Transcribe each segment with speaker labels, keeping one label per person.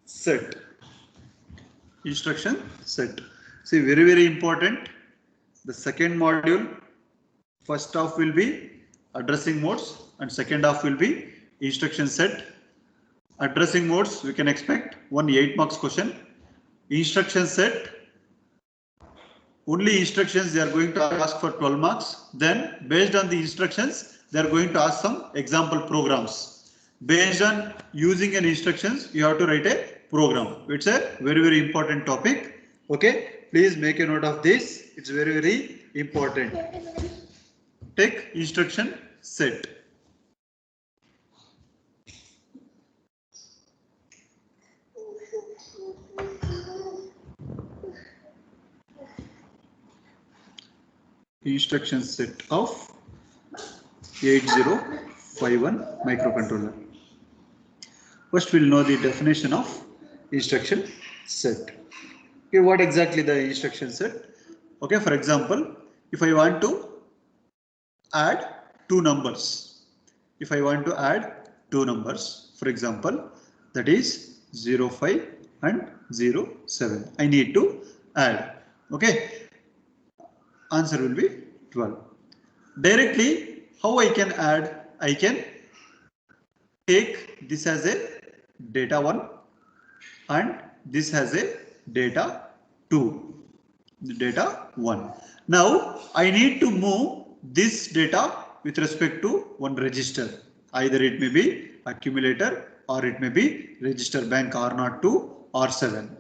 Speaker 1: set. Instruction set. See, very important. The second module, first half will be addressing modes and second half will be instruction set. Addressing modes, we can expect one 8 marks question. Instruction set, only instructions they are going to ask for 12 marks. Then based on the instructions, they are going to ask some example programs. Based on using an instructions, you have to write a program. It's a very important topic. Okay, please make a note of this. It's very important. Take instruction set. Instruction set of 8051 microcontroller. First we'll know the definition of instruction set. Okay, what exactly the instruction set? Okay, for example, if I want to add two numbers, for example, that is 05 and 07, I need to add. Okay, answer will be 12. Directly, how I can add? I can take this as a data 1 and this has a data 2. Data 1. Now I need to move this data with respect to one register. Either it may be accumulator or it may be register bank R02 or 7.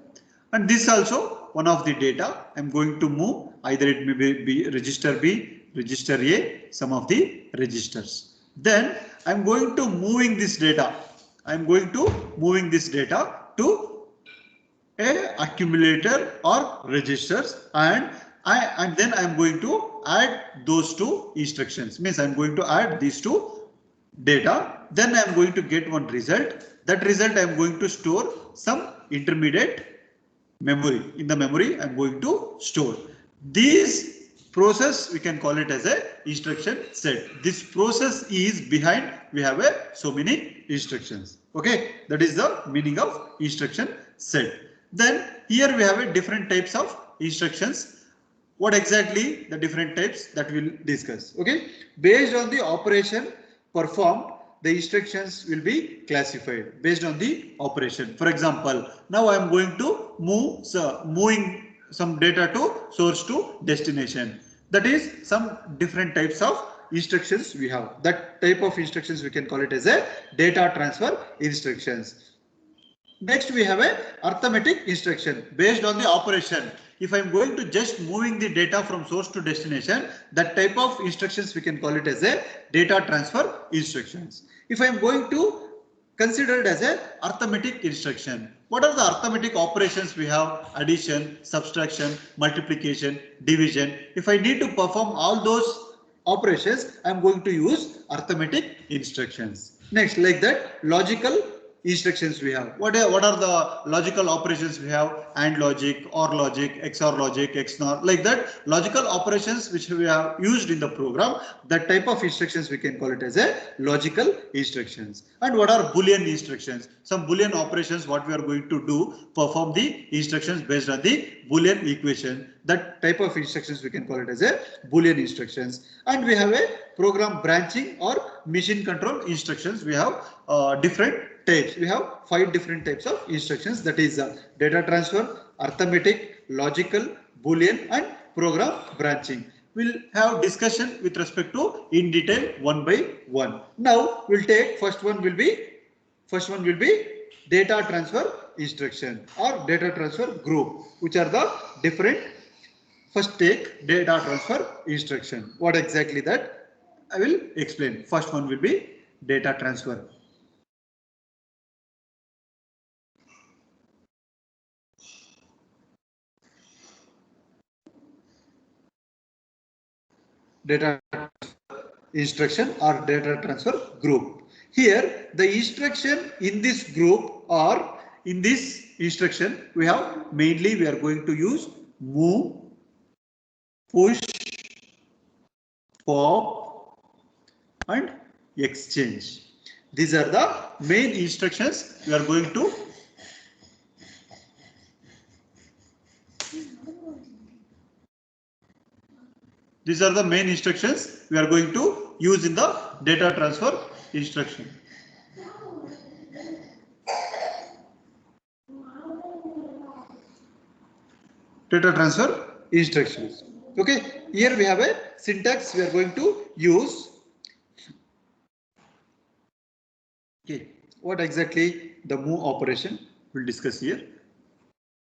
Speaker 1: And this also one of the data I am going to move. Either it may be register B, register A, some of the registers. Then I am going to moving this data. To a accumulator or registers, and then I am going to add those two instructions. Means I am going to add these two data. Then I am going to get one result. That result I am going to store some intermediate memory. In the memory I am going to store. This process we can call it as a instruction set. This process is behind we have so many instructions. Okay, that is the meaning of instruction set. Then here we have different types of instructions. What exactly the different types that we'll discuss. Okay, based on the operation performed, the instructions will be classified based on the operation. For example, now I am going to moving some data to source to destination. That is some different types of instructions we have. That type of instructions we can call it as a data transfer instructions. Next we have a arithmetic instruction based on the operation. If I am going to just moving the data from source to destination, that type of instructions we can call it as a data transfer instructions. If I am going to consider it as a arithmetic instruction, what are the arithmetic operations we have? Addition, subtraction, multiplication, division. If I need to perform all those operations, I am going to use arithmetic instructions. Next, like that, logical instructions we have. What are the logical operations we have? AND logic, OR logic, XOR logic, XNOR, like that. Logical operations which we have used in the program, that type of instructions we can call it as a logical instructions. And what are Boolean instructions? Some Boolean operations what we are going to do, perform the instructions based on the Boolean equation. That type of instructions we can call it as a Boolean instructions. And we have a program branching or machine control instructions. We have different types. We have 5 different types of instructions. That is data transfer, arithmetic, logical, Boolean, and program branching. We'll have discussion with respect to in detail one by one. Now we'll take first one will be data transfer instruction or data transfer group, which are the different. First take data transfer instruction. What exactly that? I will explain. First one will be data transfer. Data instruction or data transfer group. Here the instruction in this group or in this instruction we have mainly we are going to use move, push, pop and exchange. These are the main instructions we are going to These are the main instructions we are going to use in the data transfer instruction. Data transfer instructions. Okay, here we have a syntax we are going to use. Okay, what exactly the move operation we'll discuss here.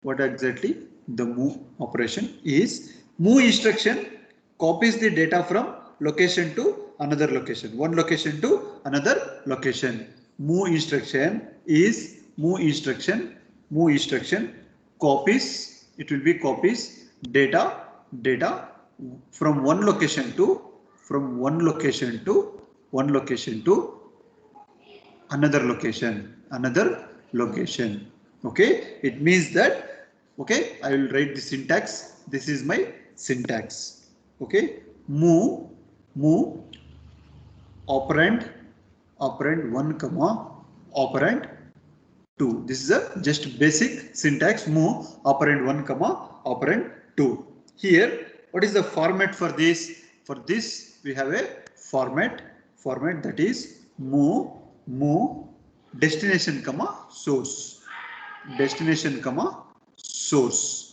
Speaker 1: What exactly the move operation is? Move instruction copies the data from location to another location, one location to another location. Move instruction is move instruction copies, it will be copies data from one location to one location to another location. Okay, it means that, okay, I will write the syntax. This is my syntax. Okay, move operand 1 comma operand 2. This is a just basic syntax. Move operand 1 comma operand 2. Here, what is the format for this? For this, we have a format that is move destination comma source. Destination comma source.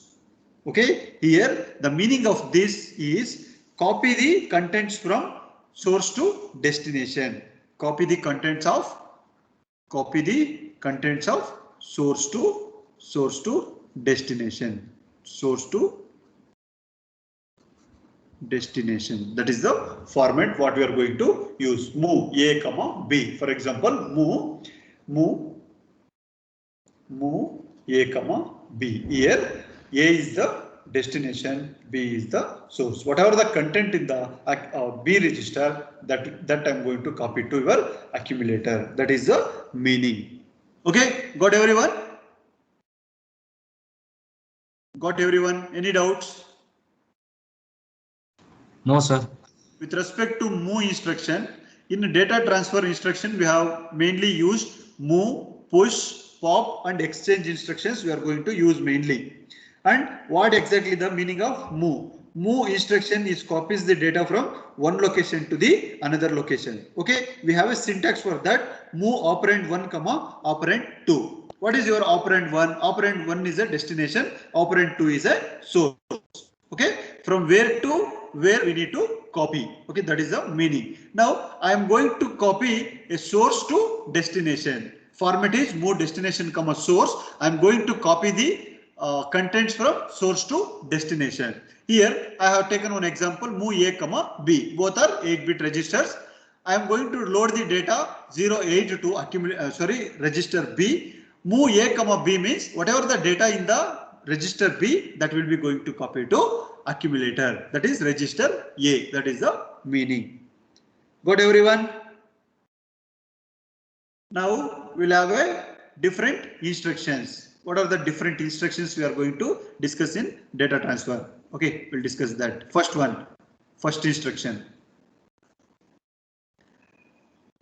Speaker 1: Okay, here the meaning of this is copy the contents from source to destination. Copy the contents of source to destination. Source to destination. That is the format what we are going to use. Move A comma B. For example, move A comma B. Here A is the destination, B is the source. Whatever the content in the B register, that I am going to copy to your accumulator. That is the meaning. Okay, got everyone? Got everyone? Any doubts?
Speaker 2: No, sir.
Speaker 1: With respect to move instruction, in data transfer instruction, we have mainly used move, push, pop and exchange instructions we are going to use mainly. And what exactly the meaning of move? Move instruction is copies the data from one location to the another location. Okay, we have a syntax for that. Move operand 1 comma operand 2. What is your operand 1? Operand 1 is a destination, operand 2 is a source. Okay, from where to where we need to copy. Okay, that is the meaning. Now I am going to copy a source to destination. Format is move destination comma source. I am going to copy the contents from source to destination. Here I have taken one example, move A comma B. Both are 8-bit registers. I am going to load the data 08 to accumulate register B. Move A comma B means whatever the data in the register B, that will be going to copy to accumulator, that is register A. That is the meaning. Got everyone? Now we'll have a different instructions. What are the different instructions we are going to discuss in data transfer? Okay, we'll discuss that. First one, first instruction.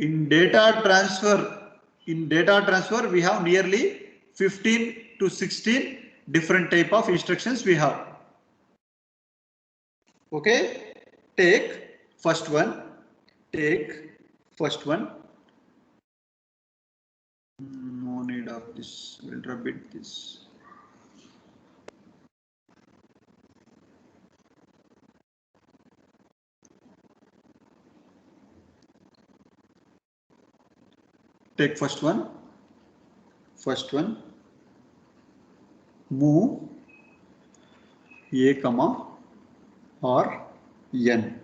Speaker 1: In data transfer we have nearly 15 to 16 different type of instructions we have. Okay, take first one. No need of this. We'll repeat this. Take first one. Move A comma or N.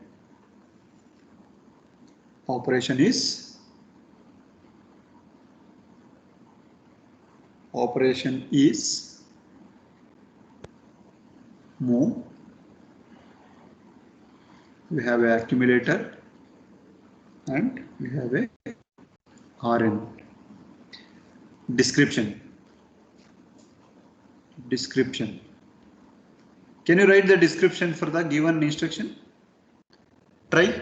Speaker 1: Operation is move. We have a accumulator and we have a RN. Description. Can you write the description for the given instruction? Try.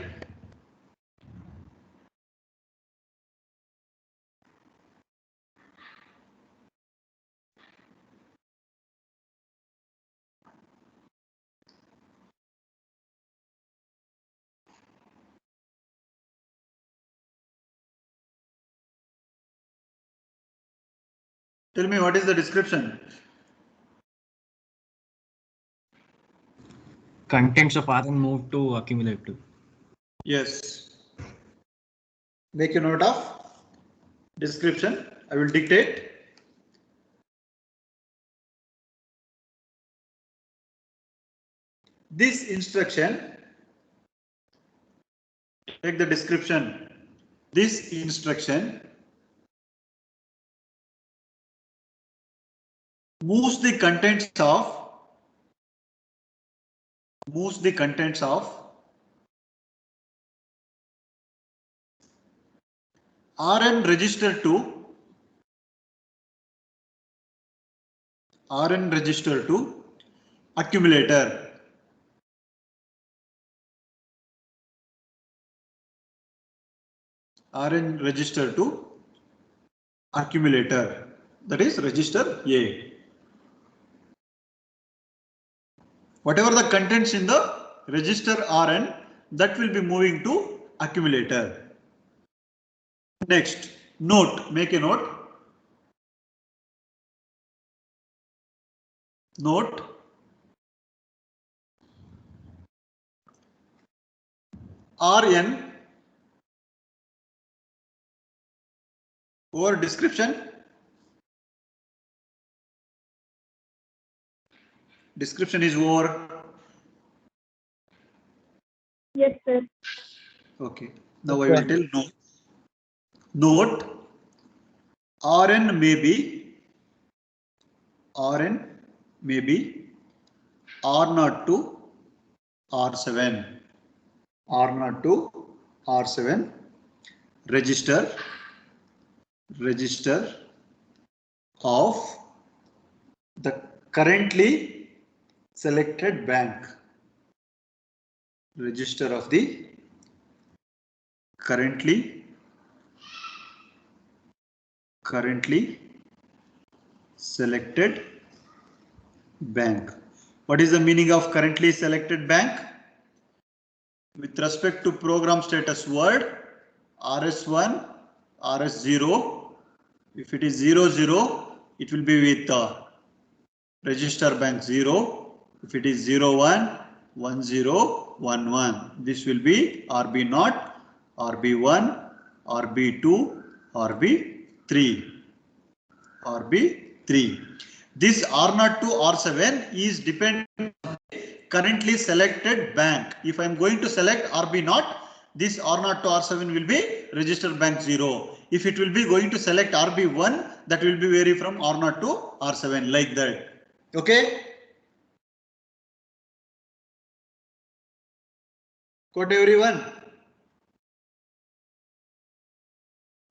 Speaker 1: Tell me what is the description?
Speaker 2: Contents of Rn move to accumulator.
Speaker 1: Yes. Make a note of description. I will dictate. This instruction, take the description. This instruction moves the contents of Rn register to accumulator. Rn register to accumulator, that is register A. Whatever the contents in the register Rn, that will be moving to accumulator. Next, note, make a note. Note, Rn over description. Description is over.
Speaker 3: Yes, sir.
Speaker 1: Okay. Now I will tell note. Note, Rn may be R0 to R7. R0 to R7 register of the currently selected bank. Register of the currently selected bank. What is the meaning of currently selected bank? With respect to program status word, RS1, RS0. If it is 00, it will be with register bank 0. If it is 01, 10, 11. This will be RB0, RB1, RB2, RB3. This R0 to R7 is dependent on currently selected bank. If I am going to select RB0, this R0 to R7 will be register bank 0. If it will be going to select RB1, that will be vary from R0 to R7 like that. Okay. Got everyone?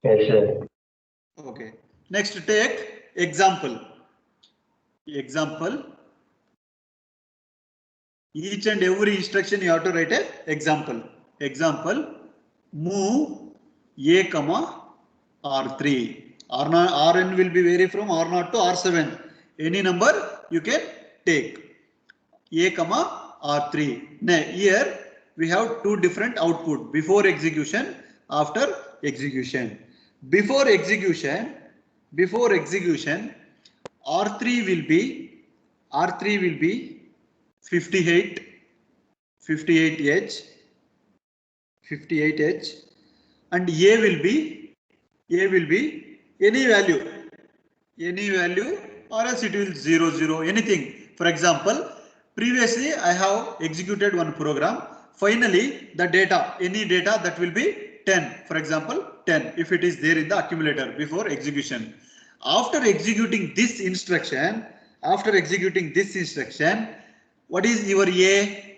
Speaker 4: Yes, sir.
Speaker 1: Okay. Next, take example. Each and every instruction you have to write an example. Move A, R3. Rn will be vary from R0 to R7. Any number you can take. A, R3. Now here we have two different output: before execution, after execution. Before execution, R3 will be 58H, and A will be any value, or else it will 00, anything. For example, previously I have executed one program. Finally, the data, any data, that will be 10. For example, 10 if it is there in the accumulator before execution. After executing this instruction, what is your A?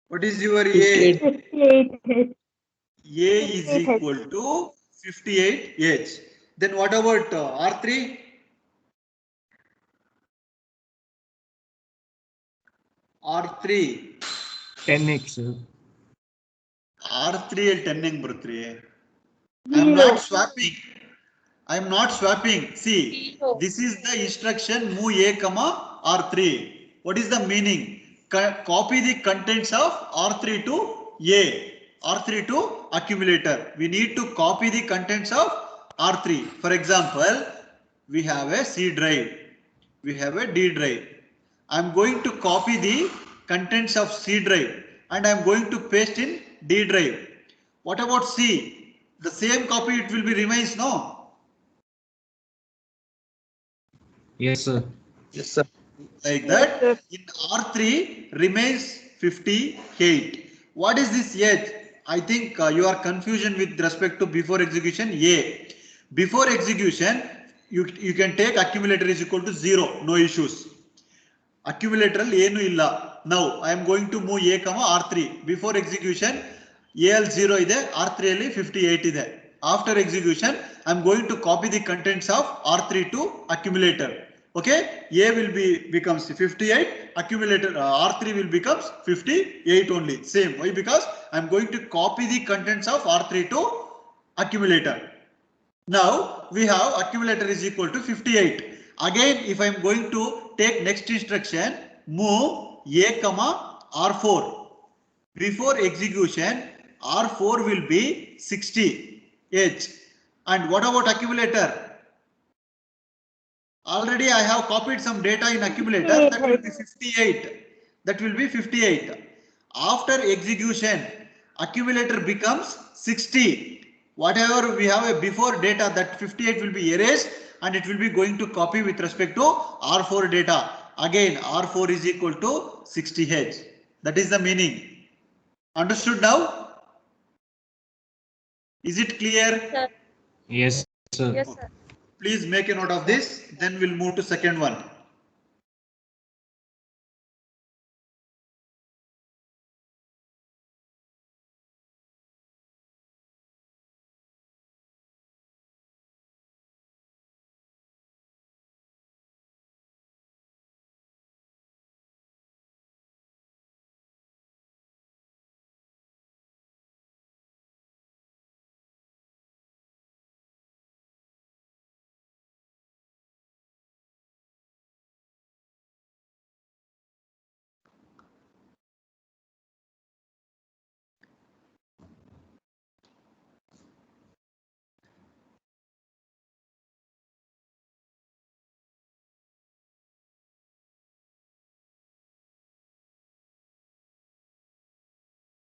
Speaker 1: What is your A?
Speaker 3: 58H.
Speaker 1: A is equal to 58H. Then what about R3? R3
Speaker 2: 10x.
Speaker 1: R3 al 10 ಹೆಂಗ್ ಬರುತ್ತ್ರಿ? I am
Speaker 3: Zero.
Speaker 1: not swapping. See, this is the instruction move A, R3. What is the meaning? Copy the contents of R3 to A, R3 to accumulator. We need to copy the contents of R3. For example, we have a C drive, we have a D drive. I'm going to copy the contents of C drive and I'm going to paste in D drive. What about C? The same copy it will be remains, no?
Speaker 2: Yes, sir.
Speaker 4: Yes, sir.
Speaker 1: Like
Speaker 3: Yes,
Speaker 1: that.
Speaker 3: sir.
Speaker 1: In R3 remains 58. What is this age? I think you are confusion with respect to before execution A. Before execution, you can take accumulator is equal to 0, no issues. Accumulator ಏನು ಇಲ್ಲ. Now I am going to move A, R3. Before execution AL 0 ಇದೆ, R3 ಅಲ್ಲಿ 58 ಇದೆ. After execution I am going to copy the contents of R3 to accumulator. Okay, A will be becomes 58, accumulator R3 will becomes 58 only. Same. Why? Because I am going to copy the contents of R3 to accumulator. Now we have accumulator is equal to 58. Again, if I am going to take next instruction, move A, R4. Before execution, R4 will be 60H. And what about accumulator? Already I have copied some data in accumulator, that will be 58. That will be 58. After execution, accumulator becomes 60. Whatever we have a before data, that 58 will be erased and it will be going to copy with respect to R4 data. Again, R4 is equal to 60H. That is the meaning. Understood now? Is it clear?
Speaker 3: Sir.
Speaker 2: Yes, sir.
Speaker 3: Yes, sir.
Speaker 1: Please make a note of this, then we'll move to second one.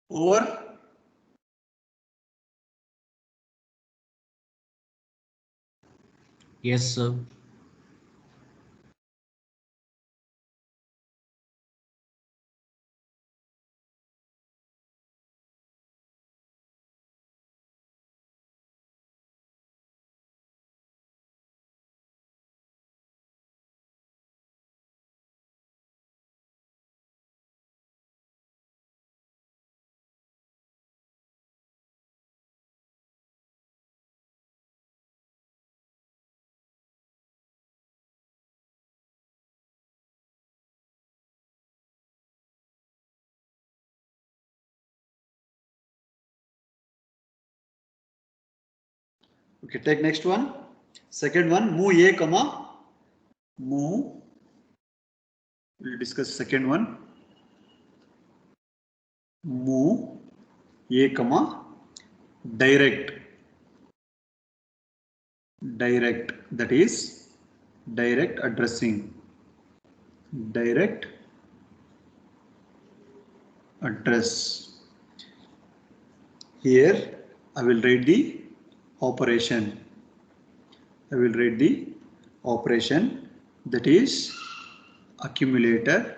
Speaker 1: Over.
Speaker 2: Yes, sir.
Speaker 1: Okay, take next one. Second one, move A, move. We'll discuss second one. Move A, direct. Direct, that is direct addressing. Direct address. Here I will write the operation. I will write the operation, that is accumulator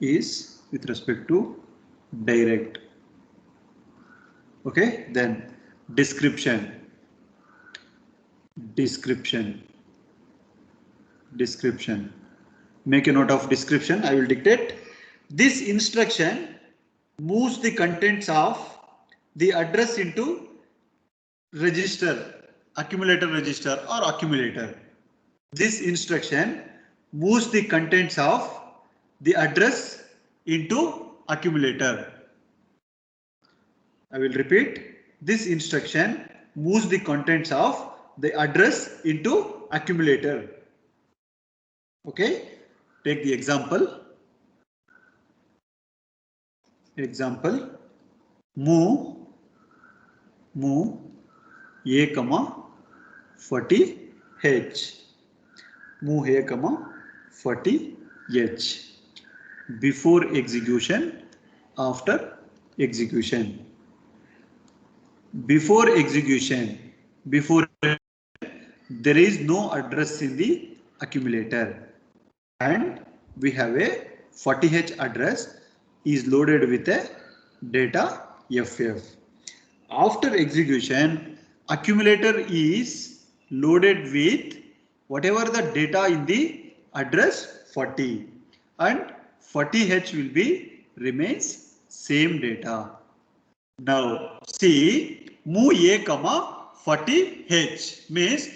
Speaker 1: is with respect to direct. Okay, then description. Description. Description. Make a note of description. I will dictate. This instruction moves the contents of the address into register, accumulator register or accumulator. This instruction moves the contents of the address into accumulator. I will repeat. This instruction moves the contents of the address into accumulator. Okay, take the example. Example, move A, 40H. Move here, comma 40H. Before execution, after execution. Before execution, before there is no address in the accumulator and we have a 40H address is loaded with a data FF. After execution, accumulator is loaded with whatever the data in the address 40 and 40H will be remains same data. Now see, move A comma 40H means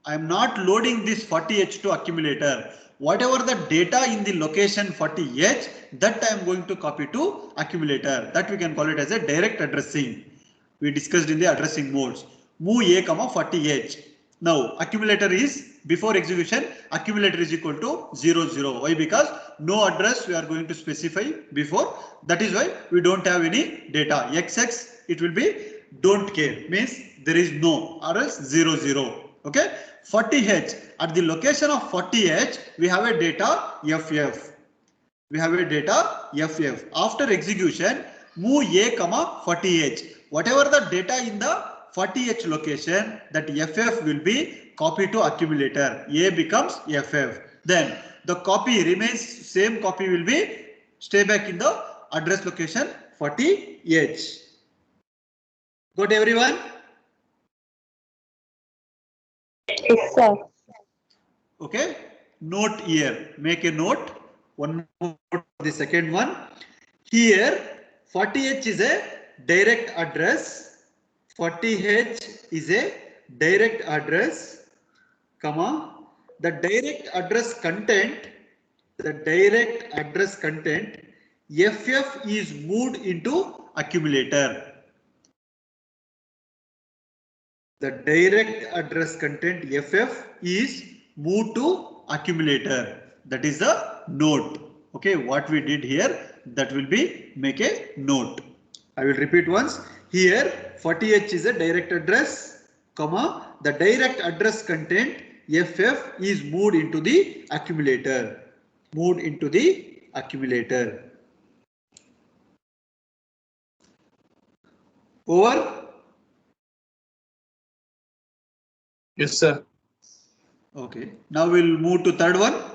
Speaker 1: I am not loading this 40H to accumulator. Whatever the data in the location 40H, that I am going to copy to accumulator. That we can call it as a direct addressing. We discussed in the addressing modes. Move A comma 40H. Now accumulator is before execution, accumulator is equal to 00. Why? Because no address we are going to specify before. That is why we don't have any data. XX it will be don't care, means there is no, or else 00. Okay. 40H, at the location of 40H we have a data FF. We have a data FF. After execution, move A comma 40H. Whatever the data in the 40H location, that FF will be copied to accumulator. A becomes FF. Then the copy remains same, copy will be stay back in the address location 40H. Got everyone?
Speaker 3: Yes, sir.
Speaker 1: Okay. Note here. Make a note. One more, the second one. Here 40H is a direct address. 40H is a direct address, comma, the direct address content, FF is moved into accumulator. The direct address content FF is moved to accumulator. That is the note. Okay, what we did here, that will be make a note. I will repeat once. Here 40H is a direct address, comma, the direct address content FF is moved into the accumulator. Moved into the accumulator. Over?
Speaker 2: Yes, sir.
Speaker 1: Okay. Now we'll move to third one.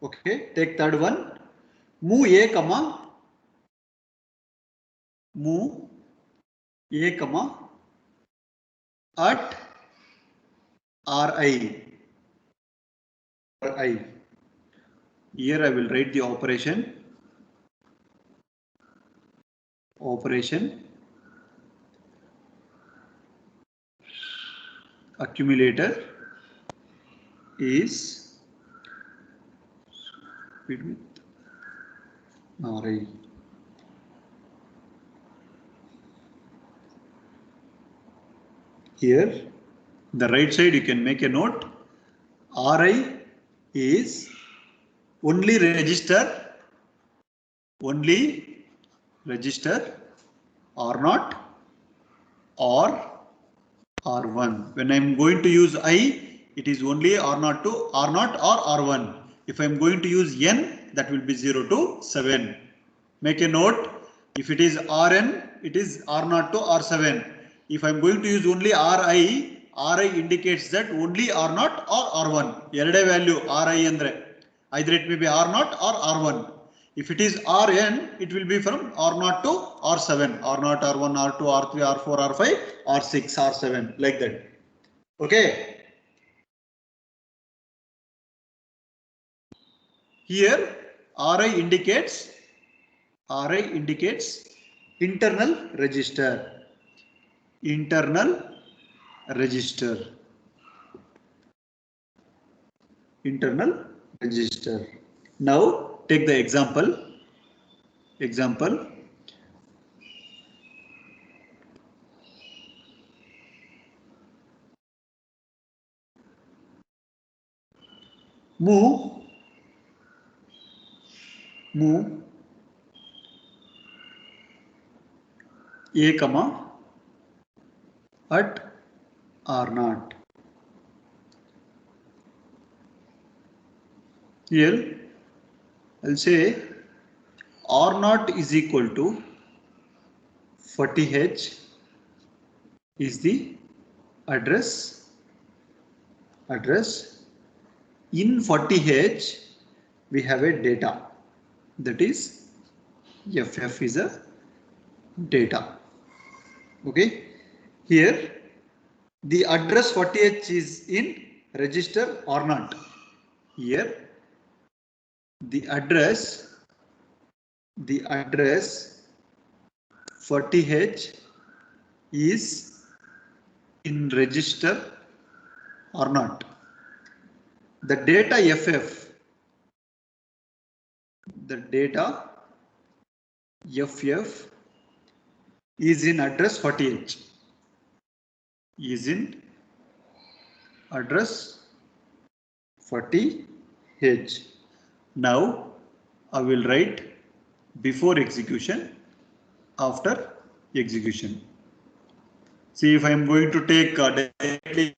Speaker 1: Okay, take third one. Move A comma, move A comma at RI. Here I will write the operation. Accumulator is with RI. Here, the right side you can make a note. RI is only register R0 or R1. When I am going to use I, it is only R0 or R1. If I am going to use N, that will be 0 to 7. Make a note. If it is Rn, it is R0 to R7. If I am going to use only Ri indicates that only R0 or R1. Erade value Ri andre. Either it may be R0 or R1. If it is Rn, it will be from R0 to R7, R0, R1, R2, R3, R4, R5, R6, R7, like that. Okay. Here Ri indicates internal register. internal register. Now take the example. Move A comma at R0. Here I'll say R0 is equal to 40H is the address. In 40H we have a data, that is FF is a data. Okay, here the address 40H is in register R0. Here the address 40H is in register R0. The data FF is in address 40H. Is in address 40H. Now I will write before execution, after execution. See, if I am going to take directly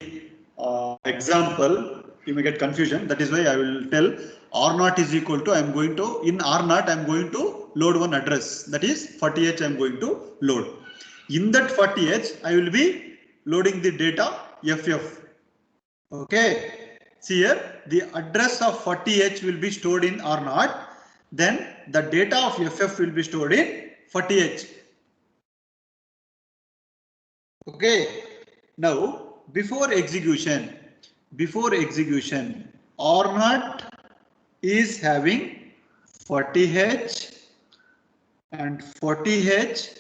Speaker 1: example, you may get confusion. That is why I will tell R0 is equal to, I am going to, in R0 I am going to load one address, that is 40H I am going to load. In that 40H I will be loading the data FF. Okay, see here the address of 40H will be stored in R0, then the data of FF will be stored in 40H. Okay, now before execution R0 is having 40H and 40H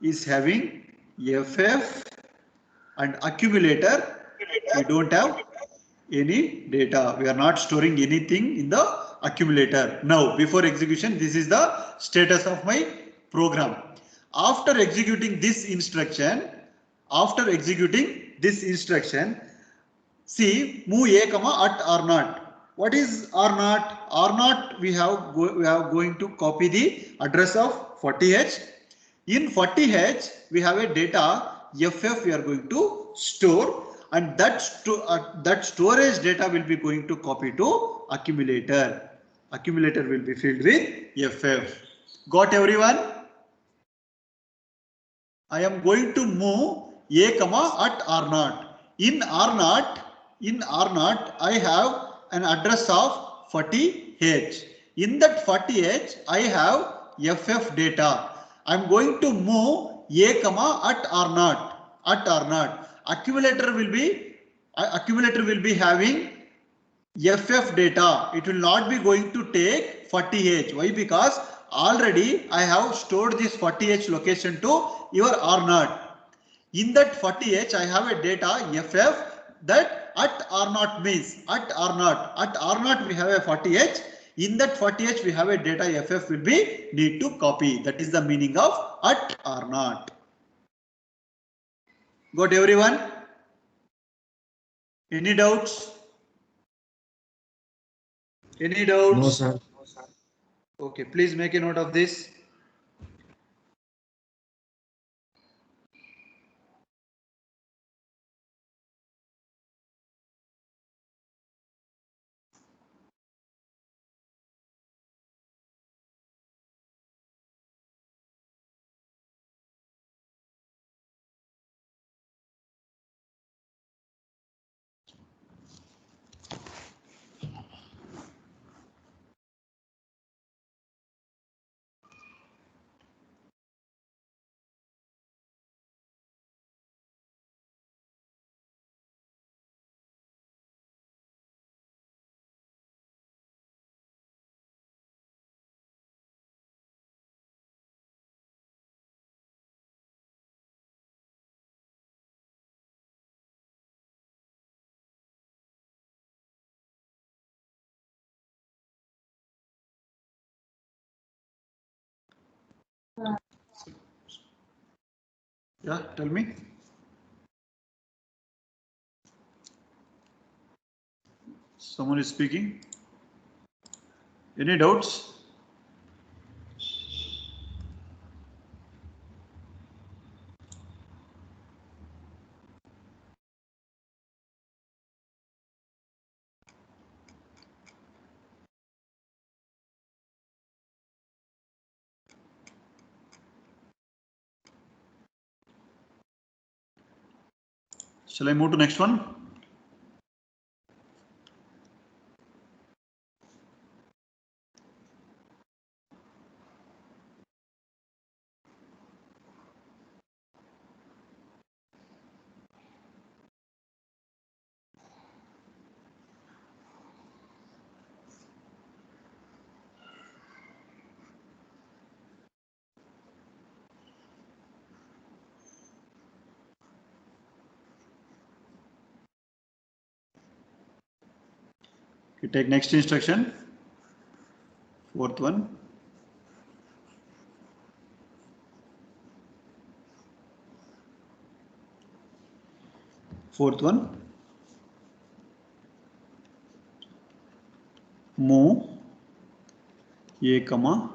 Speaker 1: is having FF, and accumulator we don't have any data. We are not storing anything in the accumulator. Now before execution, this is the status of my program. After executing this instruction, see, move A comma at R0. What is R0? R0 we have going to copy the address of 40H. In 40H we have a data FF we are going to store, and that storage data will be going to copy to accumulator. Accumulator will be filled with FF. Got everyone? I am going to move A comma at R0. In R0 I have an address of 40H. In that 40H I have FF data. I am going to move A comma at R0. Accumulator will be having FF data. It will not be going to take 40H. Why? Because already I have stored this 40H location to your R0. In that 40H I have a data FF, that at R0 means at R0 we have a 40H. In that 40H we have a data FF will be need to copy. That is the meaning of at R0. Got everyone? Any doubts? Any doubts?
Speaker 2: No, sir.
Speaker 1: Okay, please make a note of this. Yeah, tell me. Someone is speaking. Any doubts? Shall I move to next one? You take next instruction. Fourth one. Fourth one. Move A comma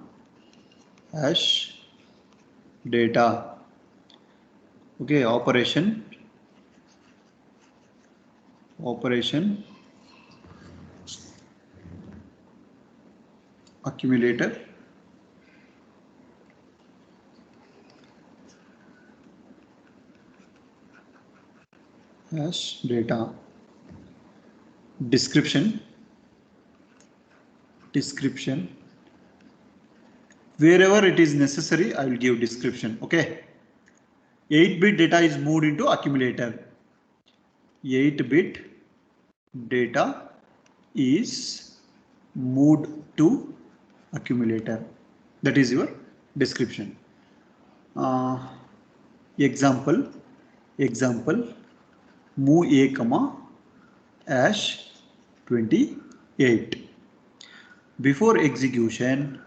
Speaker 1: hash data. Okay, operation accumulator hash data. Description wherever it is necessary I will give description. Okay, 8-bit data is moved into accumulator. 8-bit data is moved to accumulator. That is your description. Example move A comma hash 28. Before execution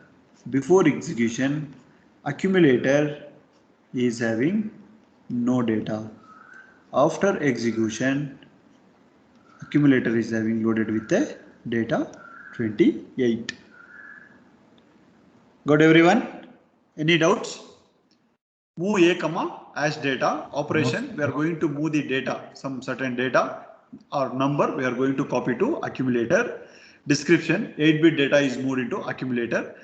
Speaker 1: accumulator is having no data. After execution accumulator is having loaded with the data 28. Got everyone? Any doubts? Move A comma hash data operation. We are going to move the data, some certain data or number we are going to copy to accumulator. Description 8-bit data is moved into accumulator.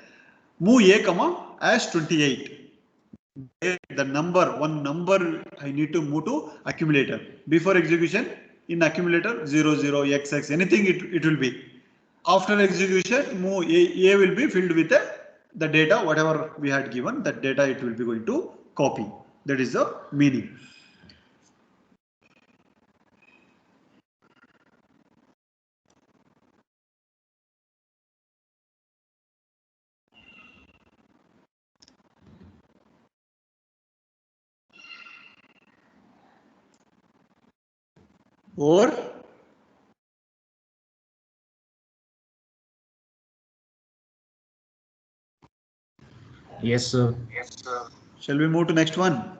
Speaker 1: Move A comma hash 28. The one number I need to move to accumulator. Before execution in accumulator 00 XX anything it will be. After execution move A will be filled with the data whatever we had given, that data it will be going to copy. That is the meaning. Or
Speaker 2: Yes, sir.
Speaker 1: shall we move to next one?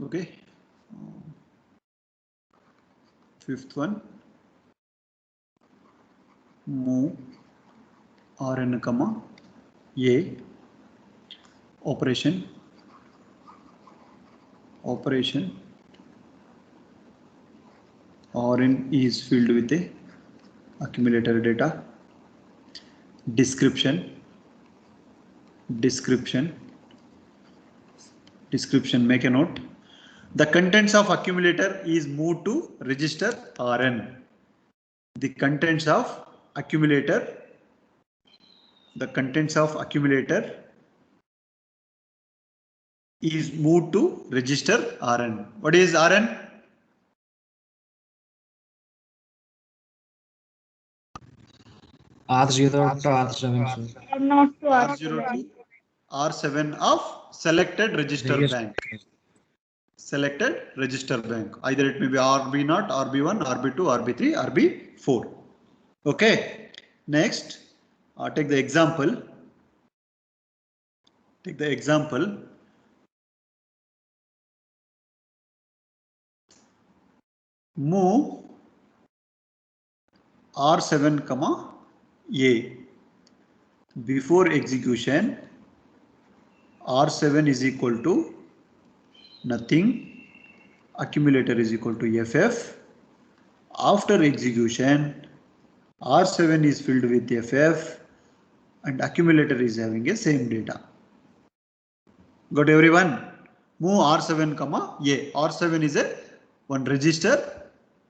Speaker 1: Okay. Fifth one, move Rn comma A operation Rn is filled with a accumulator data. Description make a note. The contents of accumulator is moved to register Rn. The contents of accumulator is moved to register Rn. What is Rn?
Speaker 2: R0 to R7, sir.
Speaker 3: Or not to
Speaker 1: R0
Speaker 3: R7.
Speaker 1: to R7 of selected register
Speaker 2: Yes.
Speaker 1: bank. Selected register bank. Either it may be RB0, RB1, RB2, RB3, RB4. Okay. Next, take the example. Take the example. Move R7, comma A. Before execution, R7 is equal to nothing. Accumulator is equal to FF. After execution, R7 is filled with FF and accumulator is having a same data. Got everyone? Move R7, comma A. R7 is a one register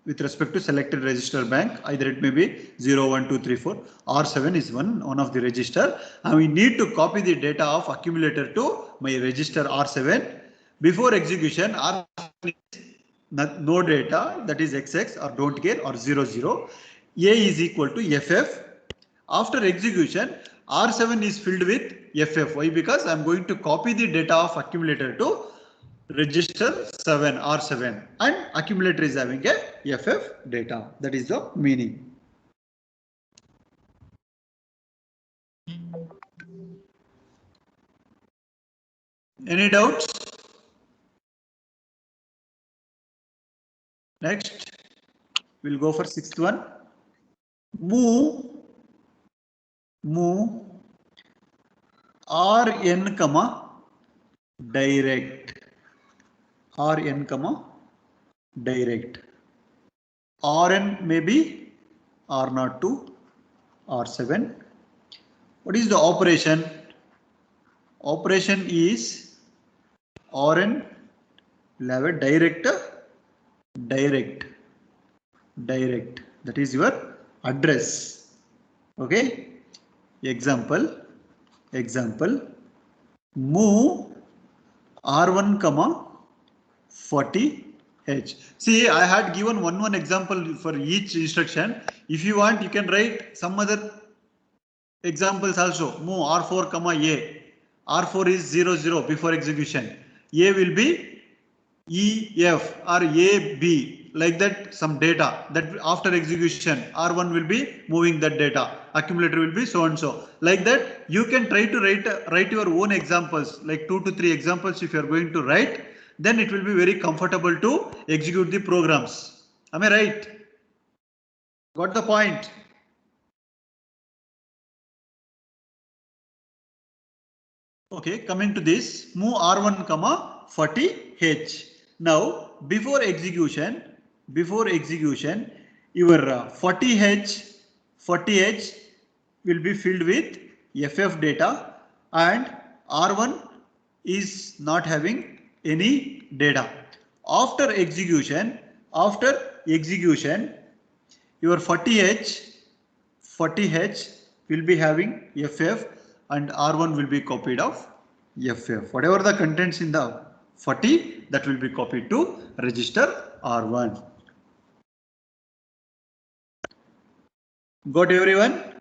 Speaker 1: with respect to selected register bank. Either it may be 0, 1, 2, 3, 4. R7 is one of the register, and we need to copy the data of accumulator to my register R7. Before execution, R7 is no data, that is XX or don't care or 0, 0. A is equal to FF. After execution, R7 is filled with FF. Why? Because I am going to copy the data of accumulator to register 7 R7 and accumulator is having a FF data. That is the meaning. Any doubts? Next, we'll go for sixth one. Move Rn, comma direct. Rn, comma direct. Rn may be R0 to R7. What is the operation? Operation is Rn will have a direct. That is your address. Okay. Example. Move R1, comma 40H. See, I had given one example for each instruction. If you want, you can write some other examples also. Move R4, comma A. R4 is 0, 0 before execution. A will be EF or AB, like that, some data that after execution R1 will be moving that data, accumulator will be so and so, like that. You can try to write your own examples, like 2 to 3 examples. If you are going to write, then it will be very comfortable to execute the programs. Am I right? Got the point? Okay, coming to this, move R1, comma 40H. Now, before execution, your 40H will be filled with FF data and R1 is not having any data. After execution, your 40H will be having FF and R1 will be copied of FF. Whatever the contents in the 40, that will be copied to register R1. Got everyone?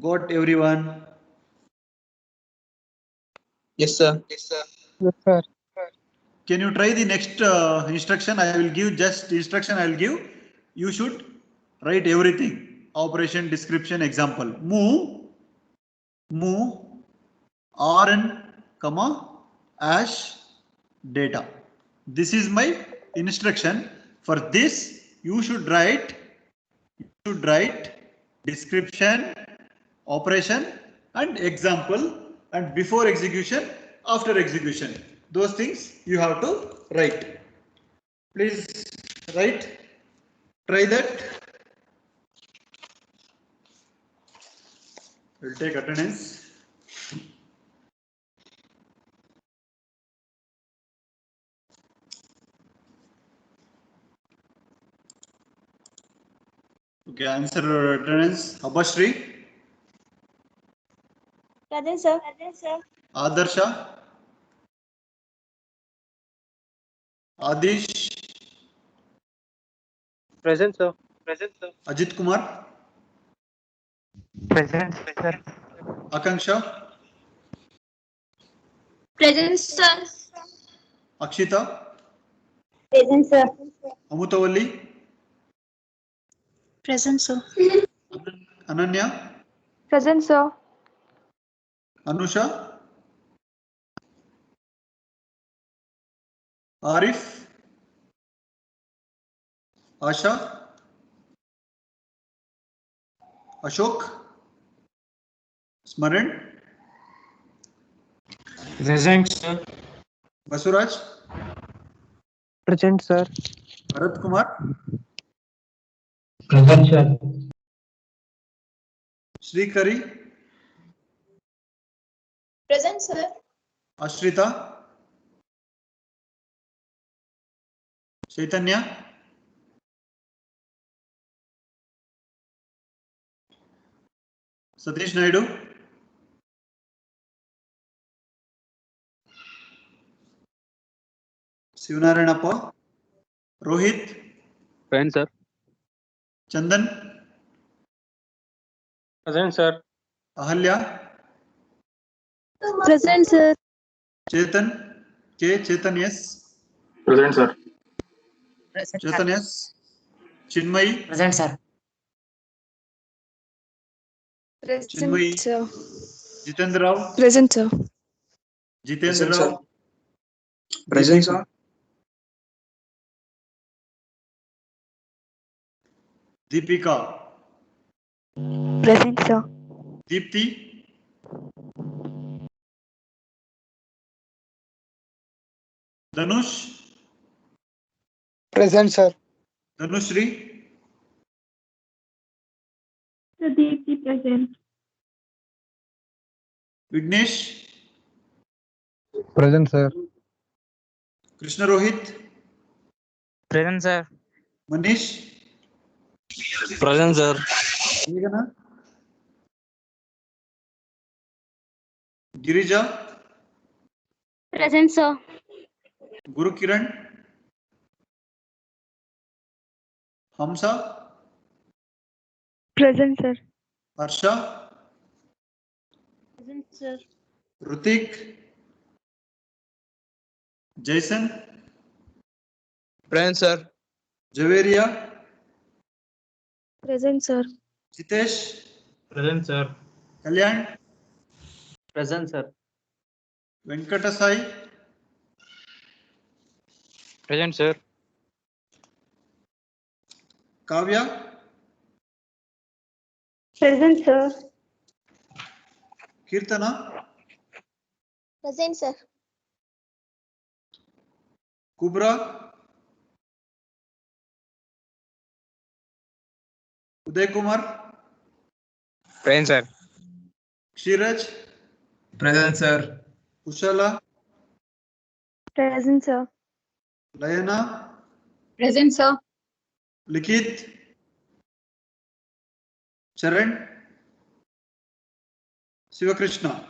Speaker 1: Got everyone?
Speaker 5: Yes, sir.
Speaker 3: Yes, sir.
Speaker 1: Can you try the next instruction? I will give just instruction. I will give. You should write everything. Operation description example. Move Rn, comma hash data. This is my instruction. For this, you should write description, operation, and example, and before execution, after execution. Those things you have to write. Please write. Try that. We'll take attendance. Okay, answer attendance. Abhashri,
Speaker 3: Present, sir.
Speaker 1: Adarsha, Adish,
Speaker 5: Present, sir.
Speaker 1: Ajit Kumar,
Speaker 5: Present, sir.
Speaker 1: Akanksha,
Speaker 3: Present, sir.
Speaker 1: Akshita,
Speaker 3: Present, sir.
Speaker 1: Amutavalli,
Speaker 3: Present, sir.
Speaker 1: Ananya,
Speaker 3: Present, sir.
Speaker 1: Anusha, Arif, Asha, Ashok, Smaran,
Speaker 2: Present, sir.
Speaker 1: Basuraj,
Speaker 5: Present, sir.
Speaker 1: Bharat Kumar,
Speaker 4: Present, sir.
Speaker 1: Srikari,
Speaker 3: Present, sir.
Speaker 1: Ashrita, Chaitanya, Satish Naidu, Sivanaranappa, Rohit,
Speaker 5: Present, sir.
Speaker 1: Chandan,
Speaker 5: Present, sir.
Speaker 1: Ahalya,
Speaker 3: Present, sir.
Speaker 1: Chetan, Chetan, yes,
Speaker 5: Present, sir.
Speaker 1: Chetan, yes, Chinmay,
Speaker 2: Present, sir.
Speaker 1: Chinmay,
Speaker 3: sir.
Speaker 1: Jitendra Rao,
Speaker 3: Present, sir.
Speaker 1: Jitendra Rao,
Speaker 2: Present, sir.
Speaker 1: Deepika,
Speaker 3: Present, sir.
Speaker 1: Deepti, Danush,
Speaker 5: Present, sir.
Speaker 1: Danushri,
Speaker 3: Pradeep, present.
Speaker 1: Vignesh,
Speaker 5: Present, sir.
Speaker 1: Krishna Rohit,
Speaker 5: Present, sir.
Speaker 1: Manish,
Speaker 5: Present, sir.
Speaker 1: Meghana, Girija,
Speaker 3: Present, sir.
Speaker 1: Guru Kiran, Hamsa,
Speaker 3: Present, sir.
Speaker 1: Harsha,
Speaker 3: Present, sir.
Speaker 1: Rutik, Jason,
Speaker 5: Present, sir.
Speaker 1: Javeria,
Speaker 3: Present, sir.
Speaker 1: Jitesh,
Speaker 5: Present, sir.
Speaker 1: Kalyan,
Speaker 5: Present, sir.
Speaker 1: Venkatasai,
Speaker 5: Present, sir.
Speaker 1: Kavya,
Speaker 3: Present, sir.
Speaker 1: Kirtana,
Speaker 3: Present, sir.
Speaker 1: Kubra, Uday Kumar,
Speaker 5: Present, sir.
Speaker 1: Kshiraj,
Speaker 2: Present, sir.
Speaker 1: Kushala,
Speaker 3: Present, sir.
Speaker 1: Layana,
Speaker 3: Present, sir.
Speaker 1: Likit, Charan, Sivakrishna.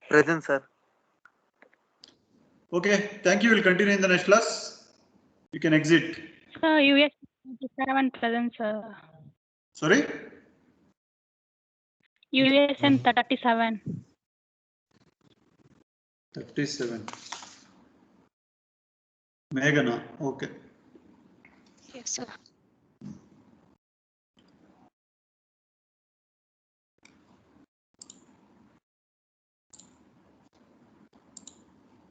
Speaker 5: Present, sir.
Speaker 1: Okay, thank you. We'll continue in the next class. You can exit.
Speaker 6: Sir, US 27 present, sir.
Speaker 1: Sorry?
Speaker 6: USN 37.
Speaker 1: 37. Meghana. Okay.
Speaker 3: Yes, sir.